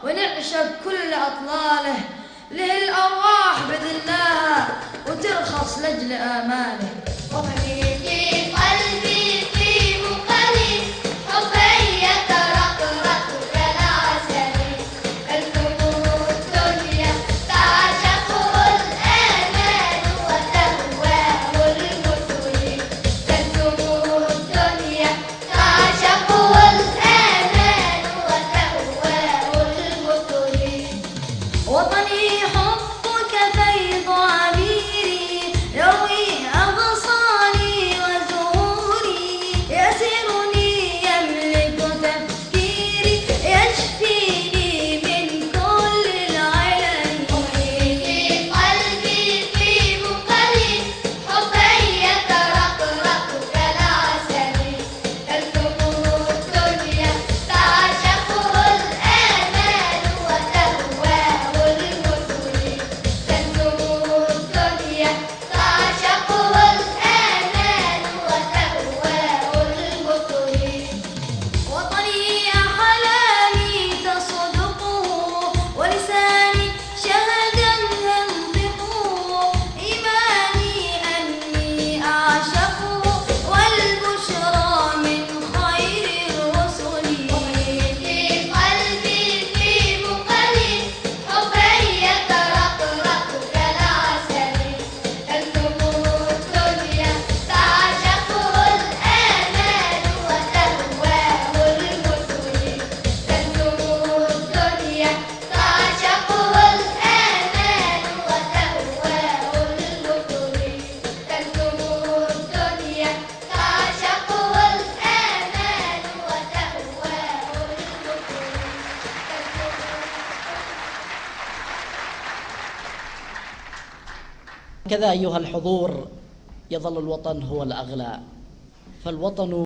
ونعشق كل أطلاله، له الأرواح بذلاها وترخص لأجل آماله. وطني في قلبي طيب قليل، حبي يترقرق كالعسل، تلتمه الدنيا تعشقه الآمال وتهواه المثل، تلتمه الدنيا تعشقه الآمال وتهواه المثل. وطني حبك فيض عبيري يروي أغصاني وزهوري، يسرني يملك تفكيري، يشفيني من كل العلل. في قلبي طيب قليل، حبي يترقرق كالعسل، تلتمه الدنيا تعشقه الآمال وتهواه المثل، تلتمه الدنيا تعشقه الآمال وتهواه المثل. وطني أحلامي تصدقه ولساني شهدا ينطقه، إيماني أني أعشقه والبشرى من خير الرسل. في قلبي طيب قليل، حبي يترقرق كالعسل، تلتمه الدنيا تعشقه الآمال وتهواه المثل، تلتمه الدنيا تعشقه الآمال وتهواه المثل، تلتمه الدنيا تعشقه الآمال وتهواه كذا أيها الحضور، يظل الوطن هو الأغلى، فالوطن